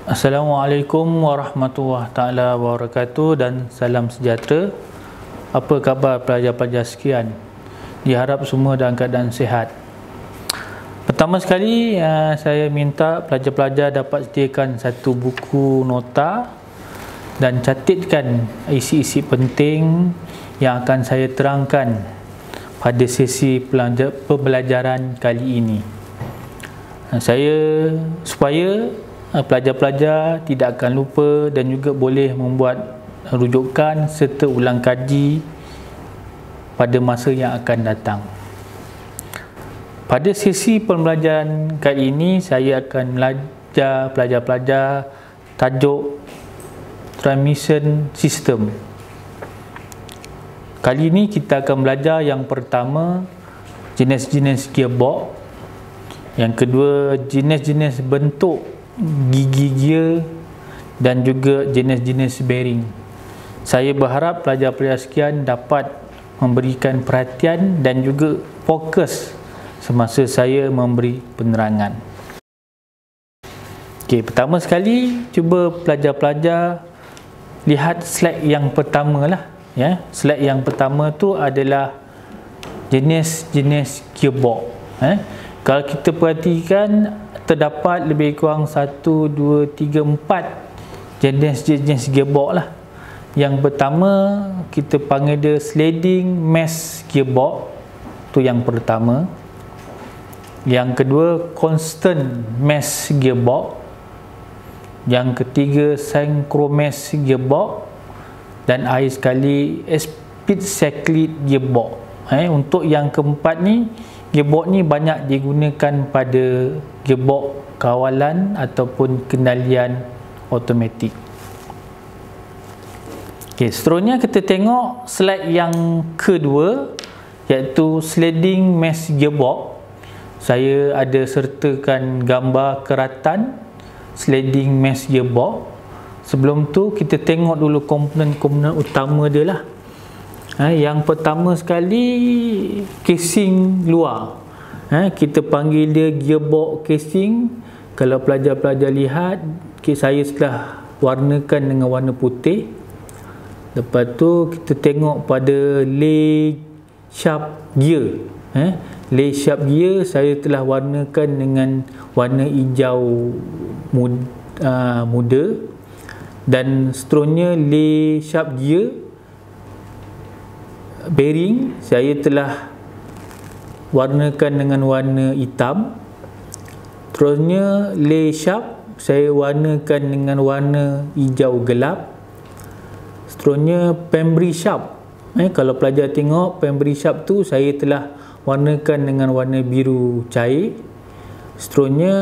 Assalamualaikum warahmatullahi taala wabarakatuh dan salam sejahtera. Apa khabar pelajar-pelajar sekalian? Diharap semua dalam keadaan sihat. Pertama sekali, saya minta pelajar-pelajar dapat sediakan satu buku nota dan catatkan isi-isi penting yang akan saya terangkan pada sesi pembelajaran kali ini. Supaya pelajar-pelajar tidak akan lupa dan juga boleh membuat rujukan serta ulang kaji pada masa yang akan datang. Pada sesi pembelajaran kali ini, saya akan belajar pelajar-pelajar tajuk transmission system. Kali ini kita akan belajar yang pertama, jenis-jenis gearbox. Yang kedua, jenis-jenis bentuk gigi gear dan juga jenis-jenis bearing. Saya berharap pelajar-pelajar sekalian dapat memberikan perhatian dan juga fokus semasa saya memberi penerangan. Okey, pertama sekali cuba pelajar-pelajar lihat slide yang pertama lah, ya. Slide yang pertama tu adalah jenis-jenis gearbox. Kalau kita perhatikan, terdapat lebih kurang 1, 2, 3, 4 jenis-jenis gearbox lah. Yang pertama kita panggil dia sliding mesh gearbox, tu yang pertama. Yang kedua constant mesh gearbox. Yang ketiga synchro mesh gearbox. Dan akhir sekali speed cyclic gearbox. Untuk yang keempat ni, gearbox ni banyak digunakan pada gearbox kawalan ataupun kendalian automatik. Okey, seterusnya kita tengok slide yang kedua, iaitu sliding mesh gearbox. Saya ada sertakan gambar keratan sliding mesh gearbox. Sebelum tu kita tengok dulu komponen-komponen utama dia lah. Yang pertama sekali, casing luar. Kita panggil dia gearbox casing. Kalau pelajar-pelajar lihat, saya telah warnakan dengan warna putih. Lepas tu kita tengok pada lay shaft gear. Lay shaft gear saya telah warnakan dengan warna hijau muda. Dan seterusnya lay shaft gear bearing saya telah warnakan dengan warna hitam. Terusnya lay shaft saya warnakan dengan warna hijau gelap. Seterusnya pembery shaft, kalau pelajar tengok pembery shaft tu saya telah warnakan dengan warna biru cair. Seterusnya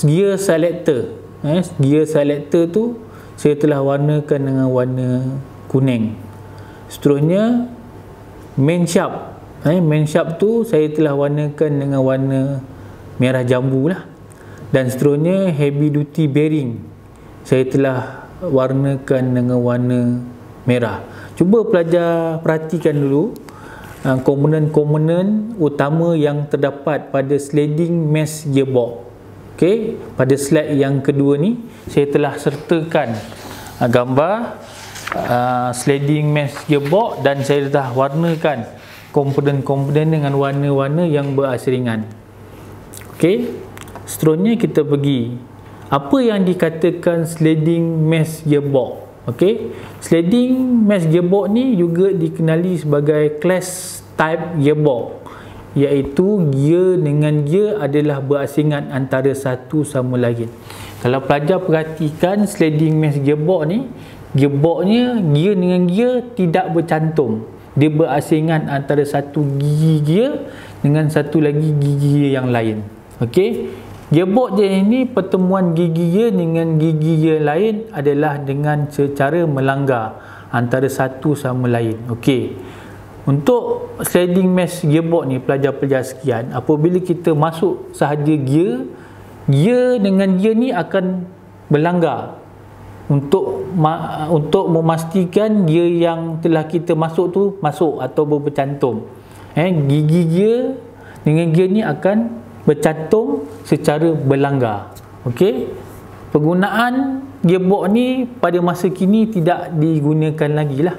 gear selector, gear selector tu saya telah warnakan dengan warna kuning. Seterusnya main shaft, main shaft tu saya telah warnakan dengan warna merah jambu lah. Dan seterusnya heavy duty bearing saya telah warnakan dengan warna merah. Cuba pelajar perhatikan dulu komponen-komponen utama yang terdapat pada sliding mesh gearbox. Okey, pada slide yang kedua ni saya telah sertakan gambar sliding mesh gearbox dan saya telah warnakan komponen-komponen dengan warna-warna yang berasingan. Okey, seterusnya kita pergi apa yang dikatakan sliding mesh gearbox. Okey, sliding mesh gearbox ni juga dikenali sebagai class type gearbox, iaitu gear dengan gear adalah berasingan antara satu sama lain. Kalau pelajar perhatikan sliding mesh gearbox ni, gearboxnya gear dengan gear tidak bercantum. Dia berasingan antara satu gigi gear dengan satu lagi gigi gear yang lain. Okey, gearbox je ini pertemuan gigi gear dengan gigi gear lain adalah dengan secara melanggar antara satu sama lain. Okey, untuk sliding mesh gearbox ni pelajar-pelajar sekian, apabila kita masuk sahaja gear dengan gear ni akan berlanggar untuk memastikan gear yang telah kita masuk tu masuk atau bercantum. Gigi gear dengan gear ni akan bercantum secara berlanggar. Okey, Penggunaan gearbox ni pada masa kini tidak digunakan lagi lah.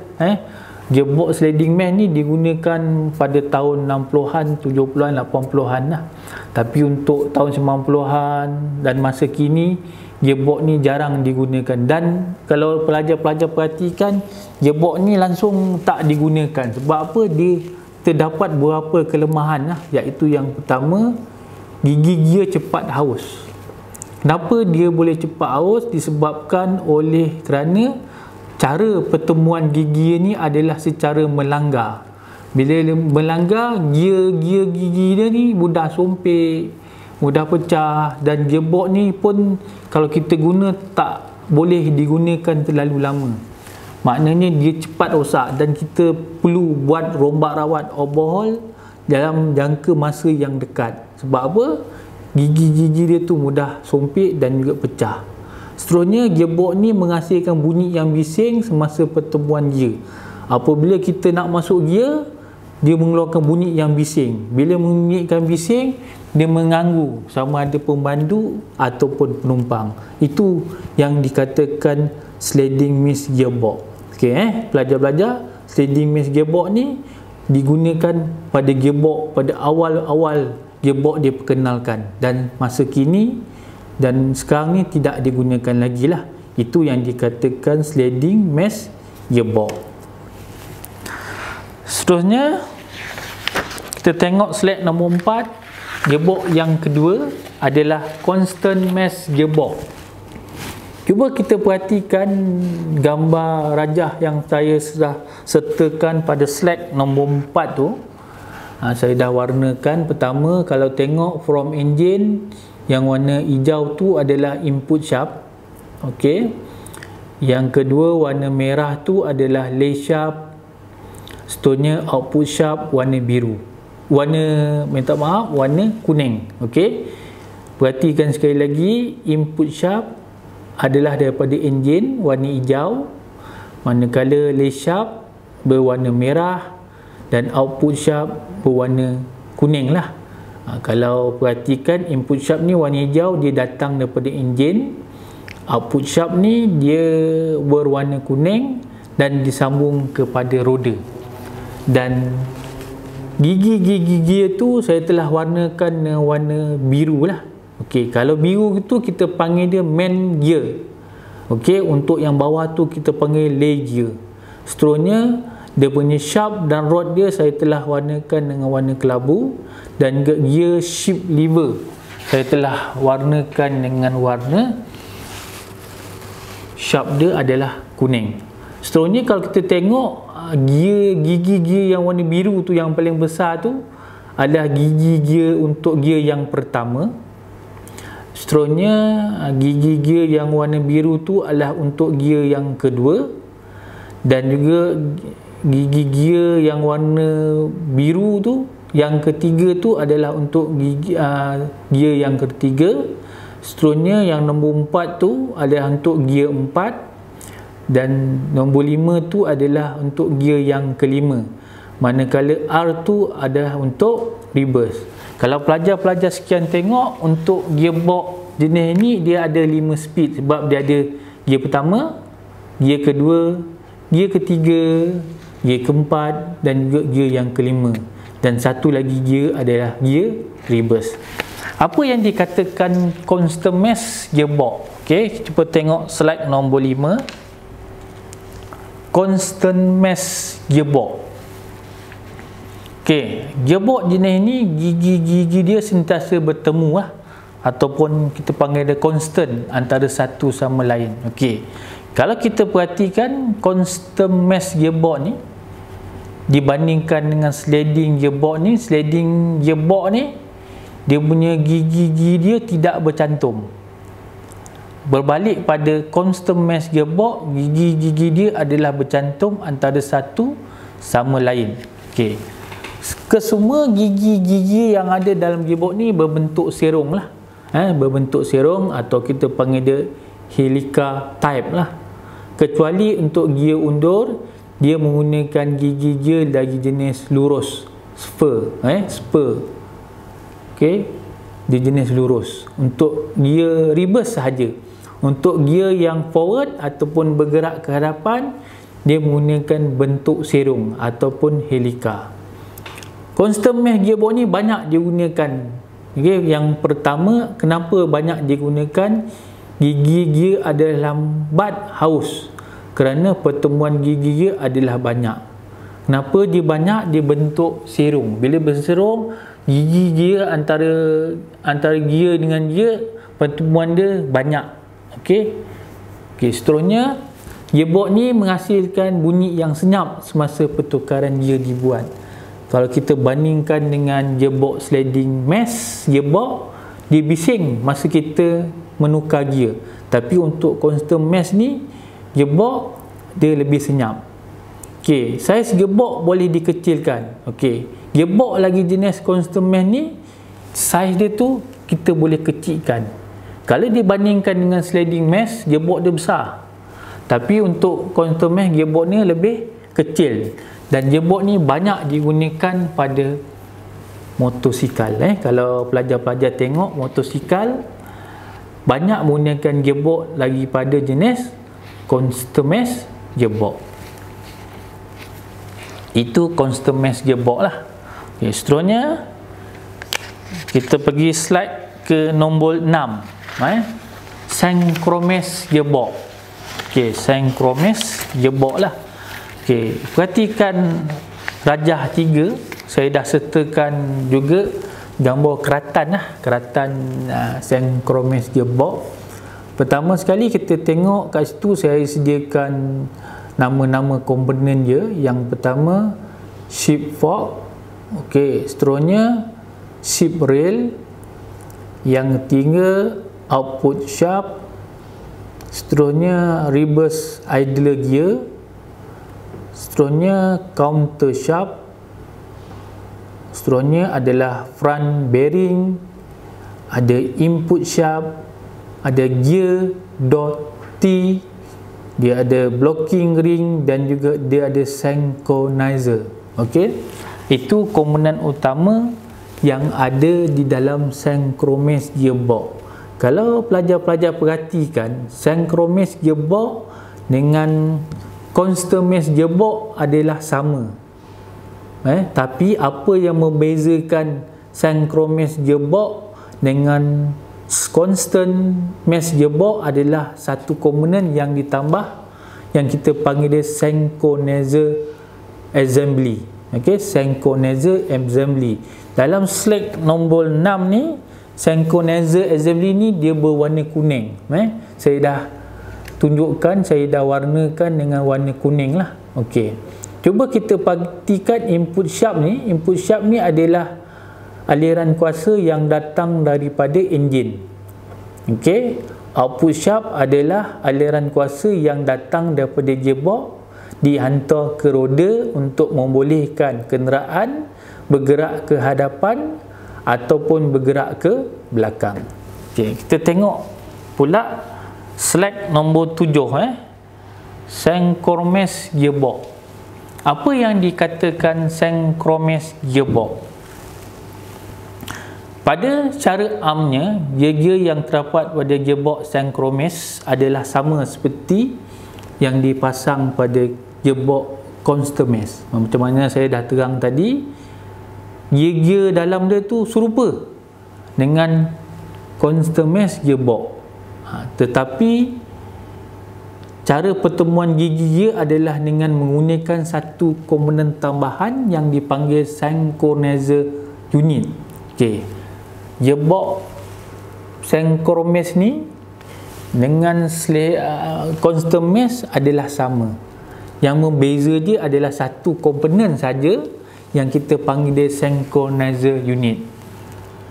Gearbox sliding mesh ni digunakan pada tahun 60-an, 70-an, 80-an lah. Tapi untuk tahun 90-an dan masa kini, gearbox ni jarang digunakan. Dan kalau pelajar-pelajar perhatikan, gearbox ni langsung tak digunakan. Sebab apa? Dia terdapat beberapa kelemahan lah. Iaitu yang pertama, gigi gear cepat haus. Kenapa dia boleh cepat haus? Disebabkan oleh kerana cara pertemuan gigi ni adalah secara melanggar. Bila melanggar, gear gigi dia ni mudah sompek, mudah pecah, dan gearbox ni pun kalau kita guna tak boleh digunakan terlalu lama. Maknanya dia cepat rosak dan kita perlu buat rombak rawat, overhaul dalam jangka masa yang dekat. Sebab apa? Gigi-gigi dia tu mudah sompek dan juga pecah. Seterusnya, gearbox ni menghasilkan bunyi yang bising semasa pertemuan gear. Apabila kita nak masuk gear, dia mengeluarkan bunyi yang bising. Bila membunyikan bising, dia mengganggu sama ada pemandu ataupun penumpang. Itu yang dikatakan sliding mesh gearbox. Okey, pelajar-pelajar, sliding mesh gearbox ni digunakan pada gearbox pada awal-awal gearbox diperkenalkan, dan masa kini dan sekarang ni tidak digunakan lagi lah. Itu yang dikatakan sliding mesh gearbox. Seterusnya kita tengok slide nombor 4. Gearbox yang kedua adalah constant mesh gearbox. Cuba kita perhatikan gambar rajah yang saya sudah sertakan pada slide nombor 4 tu. Saya dah warnakan. Pertama, kalau tengok from engine, yang warna hijau tu adalah input shaft. Okey. Yang kedua, warna merah tu adalah lay shaft. Seterusnya output shaft warna biru. Warna kuning. Okey. Perhatikan sekali lagi, input shaft adalah daripada engine warna hijau, manakala lay shaft berwarna merah dan output shaft berwarna kuning lah. Kalau perhatikan, input shaft ni warna hijau, dia datang daripada enjin. Output shaft ni dia berwarna kuning dan disambung kepada roda. Dan gigi-gigi tu saya telah warnakan warna biru lah. Okey, kalau biru tu kita panggil dia main gear. Okey, untuk yang bawah tu kita panggil lay gear. Seterusnya, dia punya shaft dan rod dia saya telah warnakan dengan warna kelabu, dan juga gear shift lever saya telah warnakan dengan warna shaft dia adalah kuning. Seterusnya, kalau kita tengok gigi gear yang warna biru tu yang paling besar tu adalah gigi gear untuk gear yang pertama. Seterusnya, gigi gear yang warna biru tu adalah untuk gear yang kedua, dan juga gigi gear yang warna biru tu yang ketiga tu adalah untuk gear yang ketiga. Seterusnya, yang nombor 4 tu adalah untuk gear 4, dan nombor 5 tu adalah untuk gear yang kelima, manakala R tu adalah untuk reverse. Kalau pelajar-pelajar sekian tengok, untuk gearbox jenis ni dia ada 5 speed, sebab dia ada gear pertama, gear kedua, gear ketiga, gear keempat dan juga gear yang kelima, dan satu lagi gear adalah gear reverse. Apa yang dikatakan constant mesh gearbox? Okey, cuba tengok slide nombor 5. Constant mesh gearbox. Okey, gearbox jenis ni gigi-gigi dia sentiasa bertemu lah, ataupun kita panggil dia constant antara satu sama lain. Okey, kalau kita perhatikan constant mesh gearbox ni dibandingkan dengan sliding gearbox ni, sliding gearbox ni dia punya gigi-gigi dia tidak bercantum. Berbalik pada constant mesh gearbox, gigi-gigi dia adalah bercantum antara satu sama lain. Okey, kesemua gigi-gigi yang ada dalam gearbox ni berbentuk serong lah, berbentuk serong, atau kita panggil dia helica type lah. Kecuali untuk gear undur, dia menggunakan gigi gear dari jenis lurus, spur, spur. Okey, dia jenis lurus. Untuk gear reverse sahaja. Untuk gear yang forward ataupun bergerak ke hadapan, dia menggunakan bentuk serong ataupun helika. Constant mesh gearbox ni banyak digunakan. Okay, yang pertama, kenapa banyak digunakan? Gigi gear adalah lambat haus kerana pertemuan gigi gear adalah banyak. Kenapa dia banyak? Dia bentuk serong. Bila berserong, gigi gear antara gear dengan gear, pertemuan dia banyak. Okey. Seterusnya, gearbox ni menghasilkan bunyi yang senyap semasa pertukaran gear dibuat. Kalau kita bandingkan dengan gearbox sliding mesh gearbox, dia bising masa kita menukar gear. Tapi untuk constant mesh ni, gearbox dia lebih senyap. Okey, saiz gearbox boleh dikecilkan. Okey, gearbox lagi jenis constant mesh ni, saiz dia tu kita boleh kecilkan. Kalau dibandingkan dengan sliding mesh, gearbox dia besar. Tapi untuk constant mesh, gearbox ni lebih kecil. Dan gearbox ni banyak digunakan pada motosikal. Kalau pelajar-pelajar tengok motosikal, banyak menggunakan gearbox lagi pada jenis constant mesh gearbox. Itu constant mesh gearbox lah. Okay, seterusnya kita pergi slide ke nombor 6. Synchromesh gearbox. Okay, synchromesh gearbox lah. Okay, perhatikan rajah 3. Saya dah sertakan juga gambar keratan lah, keratan synchromesh gearbox. Pertama sekali kita tengok kat situ, saya sediakan nama-nama komponen dia. Yang pertama sheep fork, okey, seterusnya sheep rail, yang ketiga output shaft, seterusnya reverse idler gear, seterusnya counter shaft, seterusnya adalah front bearing, ada input shaft, ada gear dot T, dia ada blocking ring dan juga dia ada synchronizer. Okey, itu komponen utama yang ada di dalam synchromesh gearbox. Kalau pelajar-pelajar perhatikan, synchromesh gearbox dengan constant mesh gearbox adalah sama. Tapi apa yang membezakan synchromesh gearbox dengan constant mesh gearbox adalah satu komponen yang ditambah, yang kita panggil dia synchronizer assembly. Okey, synchronizer assembly. Dalam slide nombor 6 ni, synchronizer assembly ni dia berwarna kuning. Saya dah tunjukkan, saya dah warnakan dengan warna kuning lah. Okey, cuba kita perhatikan input shaft ni. Input shaft ni adalah aliran kuasa yang datang daripada enjin. Okey, output shaft adalah aliran kuasa yang datang daripada gearbox, dihantar ke roda untuk membolehkan kenderaan bergerak ke hadapan ataupun bergerak ke belakang. Okey, kita tengok pula slide nombor 7, synchromesh gearbox. Apa yang dikatakan synchromesh gearbox? Pada cara amnya, gear yang terdapat pada gearbox synchromesh adalah sama seperti yang dipasang pada gearbox constant mesh. Macam mana saya dah terang tadi, gear dalam dia tu serupa dengan constant mesh gearbox. Tetapi cara pertemuan gigi gear adalah dengan menggunakan satu komponen tambahan yang dipanggil synchronizer unit. Okey, gearbox synchromesh ni dengan constant mesh adalah sama. Yang membeza dia adalah satu komponen saja yang kita panggil dia synchronizer unit.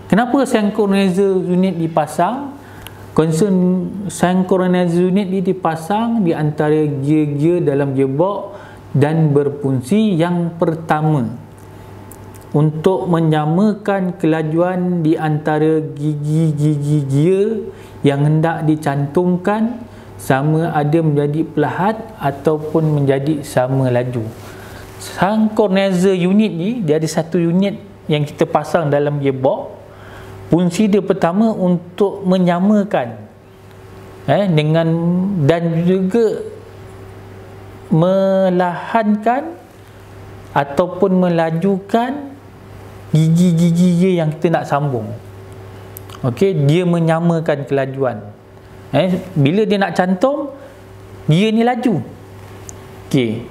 Kenapa synchronizer unit dipasang? Synchronizer unit ni dipasang di antara gear-gear dalam gearbox dan berfungsi yang pertama untuk menyamakan kelajuan di antara gigi-gigi gear yang hendak dicantumkan, sama ada menjadi pelahat ataupun menjadi sama laju. Synchronizer unit ni, dia ada satu unit yang kita pasang dalam gearbox. Fungsi dia pertama untuk menyamakan dengan dan juga melahankan ataupun melajukan gigi-gigi dia yang kita nak sambung. Okey, dia menyamakan kelajuan. Bila dia nak cantum, dia ni laju. Okey,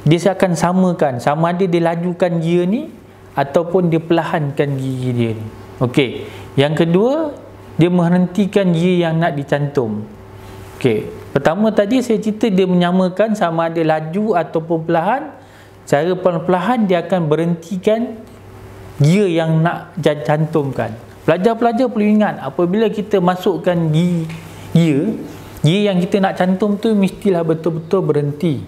dia akan samakan, sama ada dia lajukan dia ni ataupun dia perlahankan gigi dia ni. Okey, yang kedua, dia menghentikan dia yang nak dicantum. Okey, pertama tadi saya cerita dia menyamakan sama ada laju ataupun perlahan. Cara perlahan dia akan berhentikan dia yang nak cantumkan. Pelajar-pelajar perlu ingat, apabila kita masukkan dia yang kita nak cantum tu mestilah betul-betul berhenti,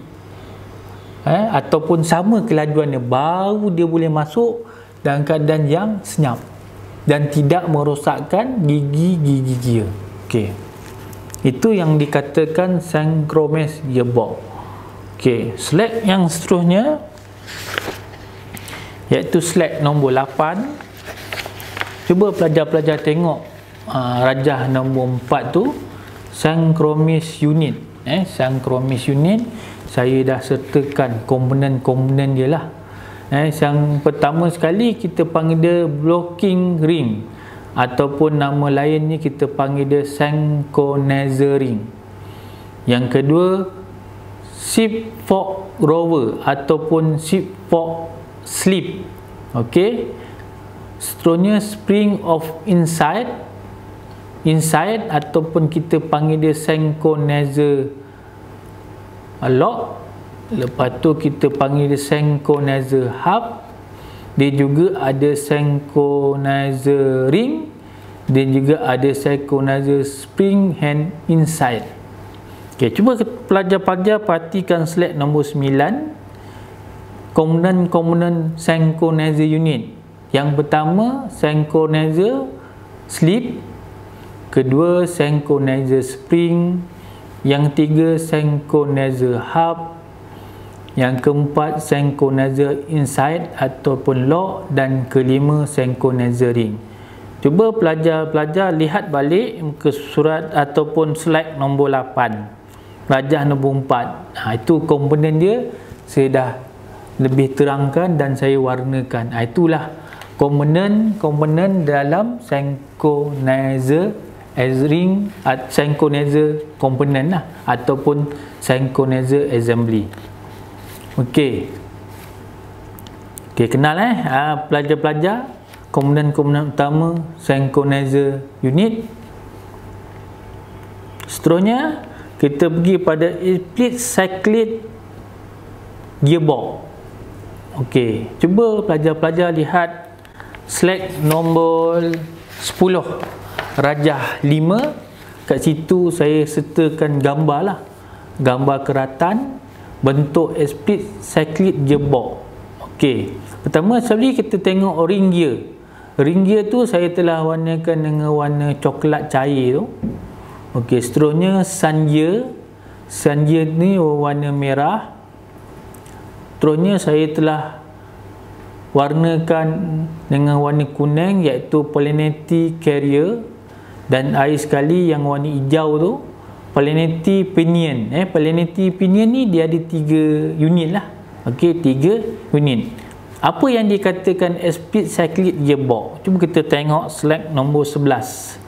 ataupun sama kelajuannya, baru dia boleh masuk dalam keadaan yang senyap dan tidak merosakkan gigi-gigi dia. Okey, itu yang dikatakan synchronous gearbox. Okey, slide yang seterusnya iaitu slide nombor 8. Cuba pelajar-pelajar tengok rajah nombor 4 tu, synchronous unit. Synchronous unit saya dah sertakan komponen-komponen dia lah. Yang pertama sekali kita panggil dia blocking ring, ataupun nama lainnya kita panggil dia synchronizer ring. Yang kedua, sheep fork rover ataupun sheep fork slip. Okey, seterusnya spring of inside ataupun kita panggil dia synchronizer lock. Lepas tu kita panggil dia synchronizer hub. Dia juga ada synchronizer ring, dan juga ada synchronizer spring hand inside. Okey, cuba pelajar-pelajar perhatikan slide nombor 9. Komponen-komponen synchronizer unit. Yang pertama, synchronizer slip. Kedua, synchronizer spring. Yang tiga, synchronizer hub. Yang keempat, synchronizer inside ataupun lock. Dan kelima, synchronizer ring. Cuba pelajar-pelajar lihat balik ke surat ataupun slide nombor 8, rajah nombor 4. Itu komponen dia saya dah lebih terangkan dan saya warnakan. Itulah komponen dalam synchronizer ring, synchronizer komponen lah, ataupun synchronizer assembly. Okey, kenal pelajar-pelajar komponen-komponen utama synchronizer unit. Seterusnya kita pergi pada split cyclic gearbox. Okey, cuba pelajar-pelajar lihat slide nombor 10, rajah 5. Kat situ saya sertakan gambar lah, gambar keratan bentuk split cyclic gearbox. Okey, pertama sekali kita tengok ring gear. Ring gear tu saya telah warnakan dengan warna coklat cair tu. Okey, seterusnya sun gear. Sun gear ni warna merah. Seterusnya saya telah warnakan dengan warna kuning iaitu planetary carrier, dan akhir sekali yang warna hijau tu planetary pinion. Planetary pinion ni dia ada 3 unit lah. Okey, 3 unit. Apa yang dikatakan split cyclic gearbox? Cuba kita tengok slide nombor 11.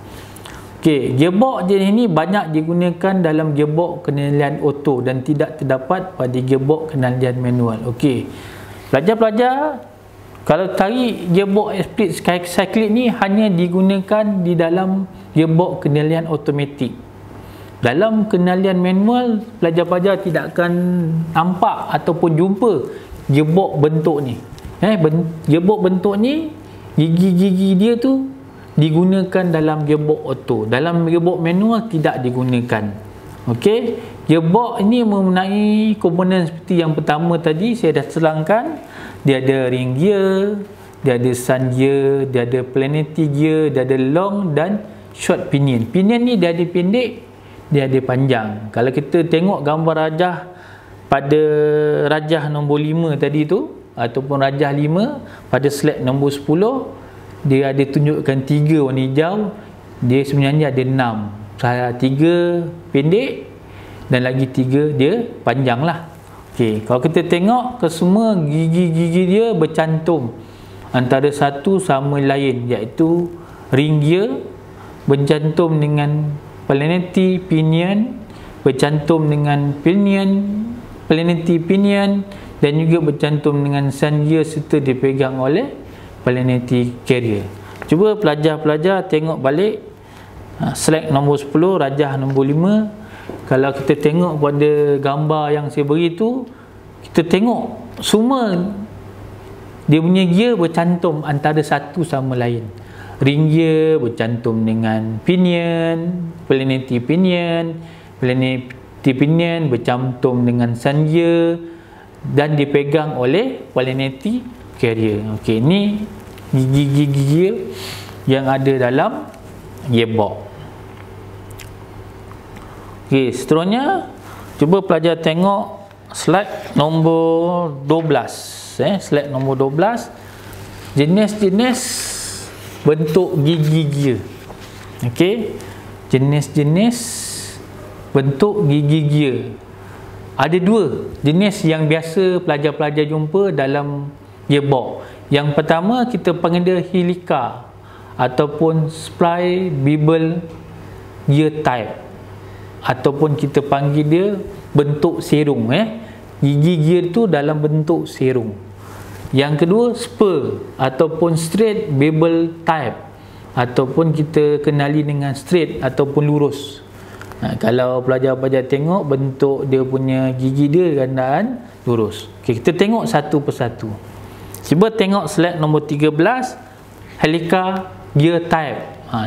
Okey, gearbox jenis ini banyak digunakan dalam gearbox kendalian auto dan tidak terdapat pada gearbox kendalian manual. Okey, pelajar-pelajar, kalau tarik gearbox split cyclic ni hanya digunakan di dalam gearbox kendalian automatik. Dalam kendalian manual, pelajar-pelajar tidak akan nampak ataupun jumpa gearbox bentuk ni. Gearbox bentuk ni, gigi-gigi dia tu digunakan dalam gearbox auto. Dalam gearbox manual tidak digunakan. Okey, gearbox ini mempunyai komponen seperti yang pertama tadi saya dah terangkan. Dia ada ring gear, dia ada sun gear, dia ada planetary gear, dia ada long dan short pinion. Pinion ni dia ada pendek, dia ada panjang. Kalau kita tengok gambar rajah pada rajah nombor 5 tadi tu, ataupun rajah 5 pada slide nombor 10, dia ada tunjukkan 3 warna hijau, dia sebenarnya ada 6. 3 pendek dan lagi 3 dia panjang lah. Okey, kalau kita tengok ke semua gigi-gigi dia bercantum antara satu sama lain, iaitu ring gear bercantum dengan planetary pinion, bercantum dengan planetary pinion, dan juga bercantum dengan sun gear serta dipegang oleh planetary carrier. Cuba pelajar-pelajar tengok balik slide nombor 10, rajah nombor 5. Kalau kita tengok pada gambar yang saya beri tu, kita tengok semua dia punya gear bercantum antara satu sama lain. Ring gear bercantum dengan pinion, planetary pinion bercantum dengan sun gear dan dipegang oleh planetary carrier. Okey, ni gigi-gigi gear yang ada dalam gearbox. Okey, seterusnya cuba pelajar tengok slide nombor 12. Slide nombor 12, jenis-jenis bentuk gigi gear. Okey, jenis-jenis bentuk gigi gear. Ada 2 jenis yang biasa pelajar-pelajar jumpa dalam gearbox. Yang pertama kita panggil dia helica ataupun spray bevel gear type, ataupun kita panggil dia bentuk serung. Gigi gear tu dalam bentuk serung. Yang kedua spur ataupun straight bevel type, ataupun kita kenali dengan straight ataupun lurus. Kalau pelajar-pelajar tengok bentuk dia punya gigi dia gandaan lurus. Okay, kita tengok satu persatu. Cuba tengok slide nombor 13, helica gear type.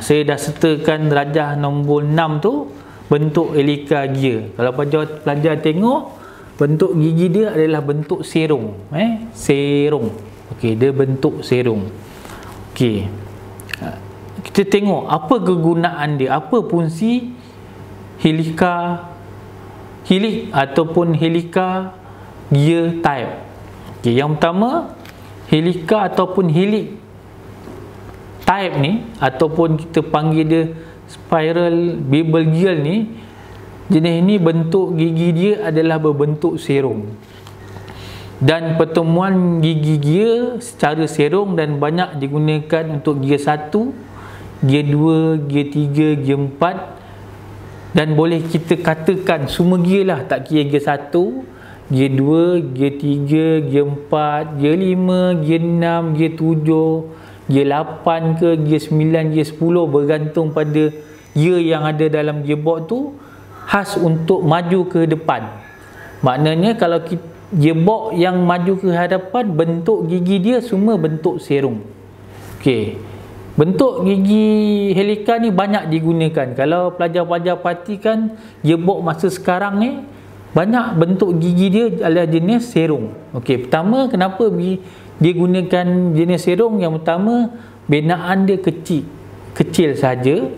Saya dah sertakan rajah nombor 6 tu, bentuk helica gear. Kalau pelajar tengok, bentuk gigi dia adalah bentuk serung. Serung. Okey, dia bentuk serung. Okey, kita tengok apa kegunaan dia, apa fungsi helica ataupun helica gear type. Okey, yang pertama, helica ataupun helix type ni, ataupun kita panggil dia spiral bevel gear ni, jenis ni bentuk gigi dia adalah berbentuk serung, dan pertemuan gigi gear secara serung dan banyak digunakan untuk gear 1, gear 2, gear 3, gear 4, dan boleh kita katakan semua gear lah, tak kira gear 1, gear 2, gear 3, gear 4, gear 5, gear 6, gear 7, gear 8 ke, gear 9, gear 10, bergantung pada gear yang ada dalam gearbox tu, khas untuk maju ke depan. Maknanya kalau gearbox yang maju ke hadapan, bentuk gigi dia semua bentuk serung. Okey, bentuk gigi helica ni banyak digunakan. Kalau pelajar-pelajar perhatikan gearbox masa sekarang ni, banyak bentuk gigi dia adalah jenis serung. Okey, pertama kenapa dia gunakan jenis serung? Yang pertama, binaan dia kecil saja.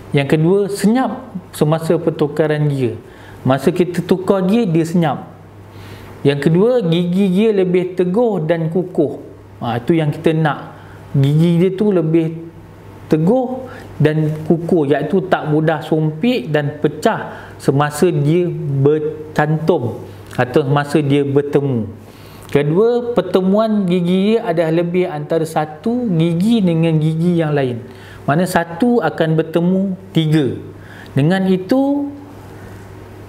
Yang kedua, senyap semasa pertukaran gear. Masa kita tukar gear, dia senyap. Yang kedua, gigi gear lebih teguh dan kukuh. Itu yang kita nak. Gigi dia tu lebih teguh dan kukuh, iaitu tak mudah sumpit dan pecah semasa dia bercantum atau semasa dia bertemu. Kedua, pertemuan gigi dia adalah lebih antara satu gigi dengan gigi yang lain. Mana satu akan bertemu 3. Dengan itu,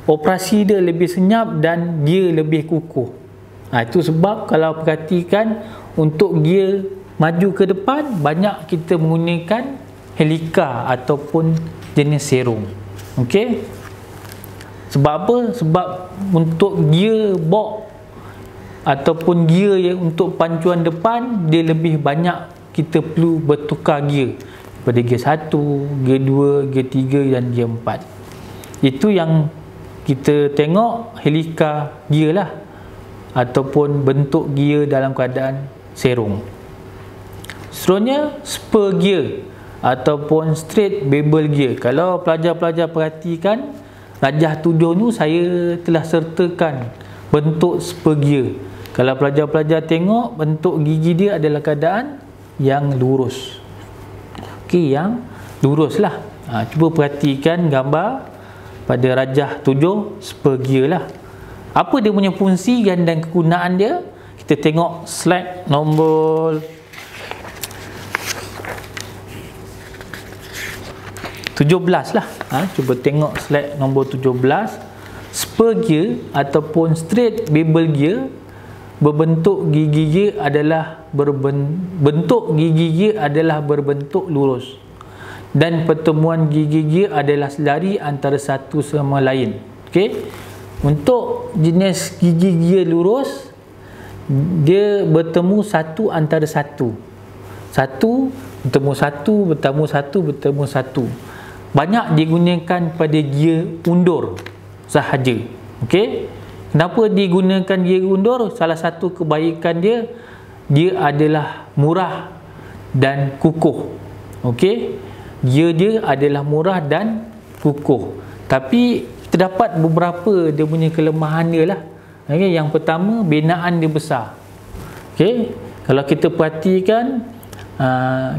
operasi dia lebih senyap dan dia lebih kukuh. Itu sebab kalau perhatikan, untuk gear maju ke depan, banyak kita menggunakan helica ataupun jenis serung. Okey? Sebab apa? Sebab untuk gearbox ataupun gear yang untuk pancuan depan, dia lebih banyak kita perlu bertukar gear pada gear 1, gear 2, gear 3 dan gear 4. Itu yang kita tengok helica gear lah, ataupun bentuk gear dalam keadaan serung. Seterusnya, spur gear ataupun straight bevel gear. Kalau pelajar-pelajar perhatikan rajah 7 tu, saya telah sertakan bentuk spur gear. Kalau pelajar-pelajar tengok, bentuk gigi dia adalah keadaan yang lurus. Okey, yang lurus lah. Cuba perhatikan gambar pada rajah 7 spur gear lah. Apa dia punya fungsi dan kegunaan dia? Kita tengok slide nombor 17 lah. Cuba tengok slide nombor 17. Spur gear ataupun straight bevel gear berbentuk gigi gear adalah berbentuk lurus, dan pertemuan gigi gear adalah selari antara satu sama lain. Okey. Untuk jenis gigi gear lurus, dia bertemu satu antara satu. Satu bertemu satu, bertemu satu, bertemu satu. Banyak digunakan pada gear undur sahaja. Okey. Kenapa digunakan gear undur? Salah satu kebaikan dia adalah murah dan kukuh. Okey. Gear dia adalah murah dan kukuh. Tapi terdapat beberapa dia punya kelemahan dia lah. Okey, yang pertama, binaan dia besar. Okey. Kalau kita perhatikan,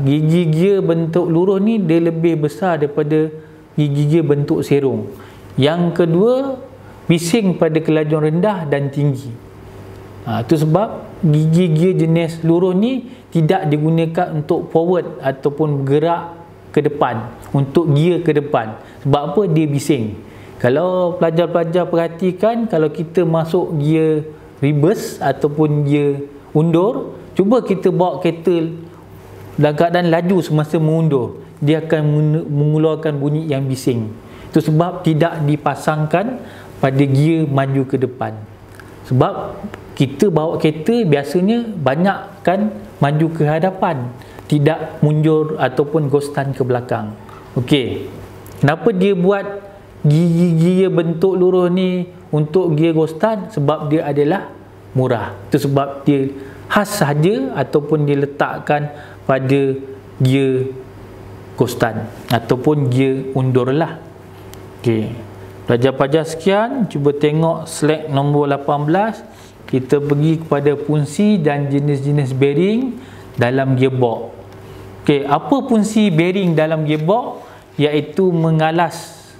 gigi gear bentuk lurus ni dia lebih besar daripada gigi gear bentuk serong. Yang kedua, bising pada kelajuan rendah dan tinggi. Itu sebab gigi gear jenis lurus ni tidak digunakan untuk forward ataupun bergerak ke depan, untuk gear ke depan. Sebab apa? Dia bising. Kalau pelajar-pelajar perhatikan, kalau kita masuk gear reverse ataupun gear undur, cuba kita bawa kereta dalam keadaan laju semasa mengundur, dia akan mengeluarkan bunyi yang bising. Itu sebab tidak dipasangkan pada gear maju ke depan. Sebab kita bawa kereta biasanya banyak kan maju ke hadapan, tidak mundur ataupun ghostan ke belakang. Okey. Kenapa dia buat gear bentuk lurus ni untuk gear ghostan? Sebab dia adalah murah. Itu sebab dia khas sahaja ataupun diletakkan pada gear ghostan ataupun gear undur lah. Okey. Pelajar-pelajar sekian, cuba tengok slide nombor 18. Kita pergi kepada fungsi dan jenis-jenis bearing dalam gearbox. Okey, apa fungsi bearing dalam gearbox? Iaitu mengalas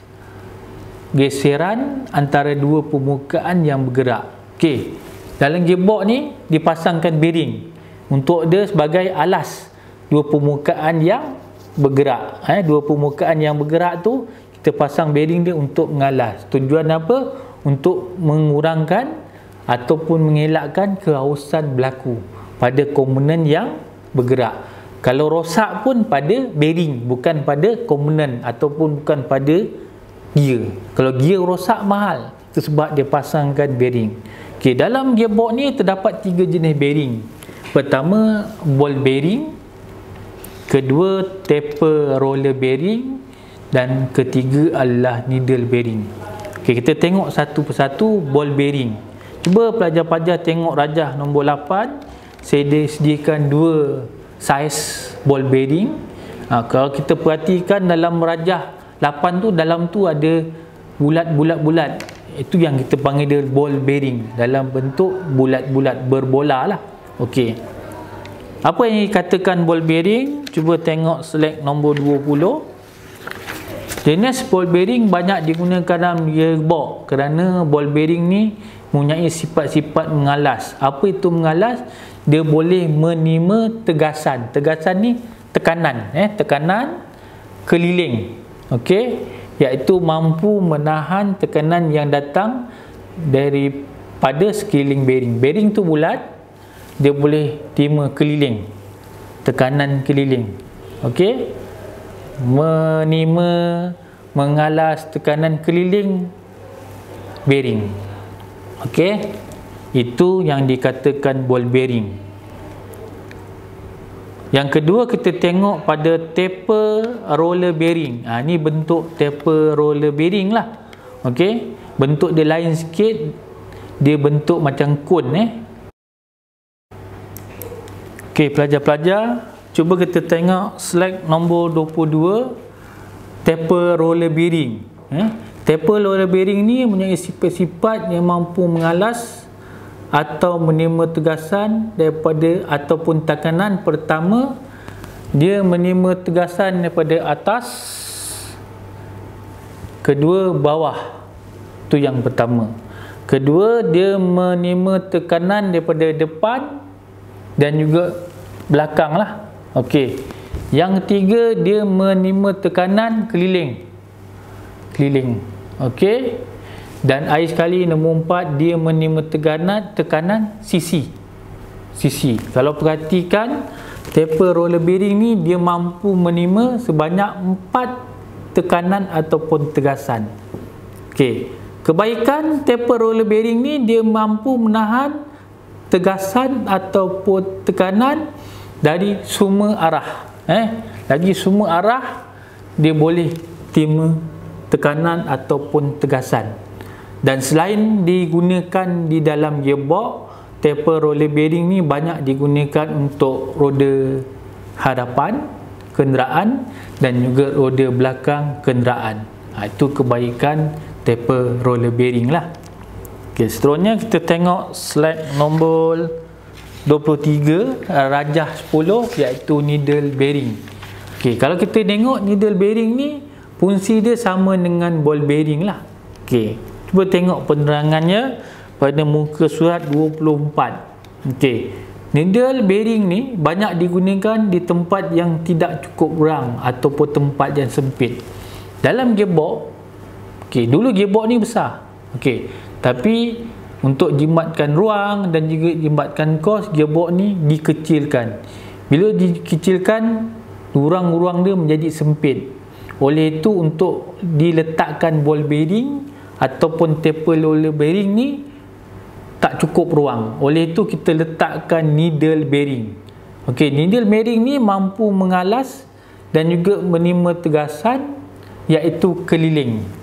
geseran antara dua permukaan yang bergerak. Okey, dalam gearbox ni dipasangkan bearing untuk dia sebagai alas dua permukaan yang bergerak. Dua permukaan yang bergerak tu kita pasang bearing dia untuk mengalas. Tujuan apa? Untuk mengurangkan ataupun mengelakkan kehausan berlaku pada komponen yang bergerak. Kalau rosak pun pada bearing, bukan pada komponen ataupun bukan pada gear. Kalau gear rosak mahal, itu sebab dia pasangkan bearing. Okey, dalam gearbox ni terdapat 3 jenis bearing. Pertama, ball bearing. Kedua, taper roller bearing. Dan ketiga adalah needle bearing. Okey, kita tengok satu persatu. Ball bearing. Cuba pelajar-pelajar tengok rajah nombor 8. Saya sediakan 2 saiz ball bearing. Kalau kita perhatikan dalam rajah 8 tu, dalam tu ada bulat-bulat-bulat. Itu yang kita panggil dia ball bearing, dalam bentuk bulat-bulat berbola lah. Okey. Apa yang dikatakan ball bearing? Cuba tengok slide nombor 20. Jenis ball bearing banyak digunakan dalam gearbox kerana ball bearing ni mempunyai sifat-sifat mengalas. Apa itu mengalas? Dia boleh menerima tegasan. Tegasan ni tekanan, tekanan keliling. Okey, iaitu mampu menahan tekanan yang datang daripada sekeliling bearing. Bearing tu bulat, dia boleh terima keliling, tekanan keliling. Okey, menerima, mengalas tekanan keliling bearing. Okey, itu yang dikatakan ball bearing. Yang kedua, kita tengok pada taper roller bearing. Ni bentuk taper roller bearing lah. Okey, bentuk dia lain sikit. Dia bentuk macam cone. Okey, pelajar-pelajar, cuba kita tengok slide nombor 22. Taper roller bearing. Taper roller bearing ni mempunyai sifat-sifat yang mampu mengalas atau menerima tegasan daripada ataupun tekanan. Pertama, dia menerima tegasan daripada atas, kedua bawah. Tu yang pertama. Kedua, dia menerima tekanan daripada depan dan juga belakang lah. Okey. Yang ketiga, dia menerima tekanan keliling. Okey. Dan air sekali nombor 4, dia menerima tekanan sisi. Kalau perhatikan, taper roller bearing ni dia mampu menerima sebanyak 4 tekanan ataupun tegasan. Okey. Kebaikan taper roller bearing ni, dia mampu menahan tegasan ataupun tekanan dari semua arah. Lagi semua arah dia boleh terima tekanan ataupun tegasan. Dan selain digunakan di dalam gearbox, taper roller bearing ni banyak digunakan untuk roda hadapan kenderaan dan juga roda belakang kenderaan. Itu kebaikan taper roller bearing lah. Okay, seterusnya kita tengok slide nombor 23, rajah 10, iaitu needle bearing. Okay, kalau kita tengok needle bearing ni, fungsi dia sama dengan ball bearing lah. Okay, cuba tengok penerangannya pada muka surat 24. Okay, needle bearing ni banyak digunakan di tempat yang tidak cukup kurang ataupun tempat yang sempit. Dalam gearbox, okay, dulu gearbox ni besar. Okay, tapi untuk jimatkan ruang dan juga jimatkan kos, gearbox ni dikecilkan. Bila dikecilkan, ruang-ruang dia menjadi sempit. Oleh itu, untuk diletakkan ball bearing ataupun taper roller bearing ni tak cukup ruang. Oleh itu, kita letakkan needle bearing. Okey, needle bearing ni mampu mengalas dan juga menerima tegasan, iaitu keliling.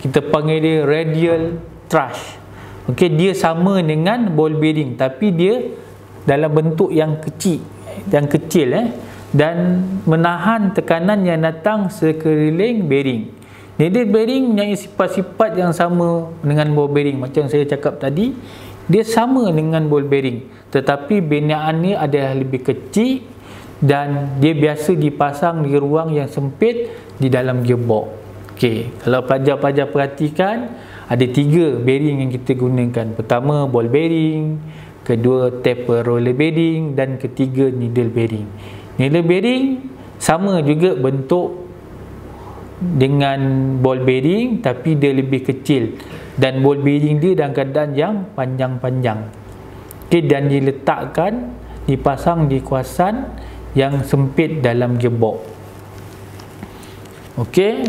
Kita panggil dia radial thrust. Okey, dia sama dengan ball bearing, tapi dia dalam bentuk yang kecil, dan menahan tekanan yang datang sekeliling bearing. Needle bearing mempunyai sifat-sifat yang sama dengan ball bearing. Macam saya cakap tadi, dia sama dengan ball bearing, tetapi binaannya adalah lebih kecil dan dia biasa dipasang di ruang yang sempit di dalam gearbox. Okey, kalau pelajar-pelajar perhatikan, ada 3 bearing yang kita gunakan. Pertama, ball bearing, kedua, taper roller bearing, dan ketiga, needle bearing. Needle bearing sama juga bentuk dengan ball bearing, tapi dia lebih kecil, dan ball bearing dia dalam keadaan yang panjang-panjang. Okey, dan diletakkan, dipasang di kawasan yang sempit dalam gearbox. Okey,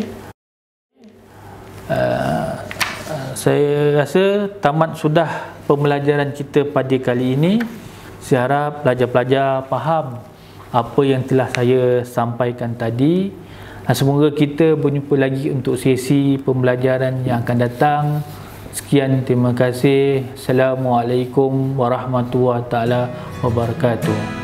saya rasa tamat sudah pembelajaran kita pada kali ini. Saya harap pelajar-pelajar faham apa yang telah saya sampaikan tadi. Semoga kita berjumpa lagi untuk sesi pembelajaran yang akan datang. Sekian, terima kasih. Assalamualaikum warahmatullahi wabarakatuh.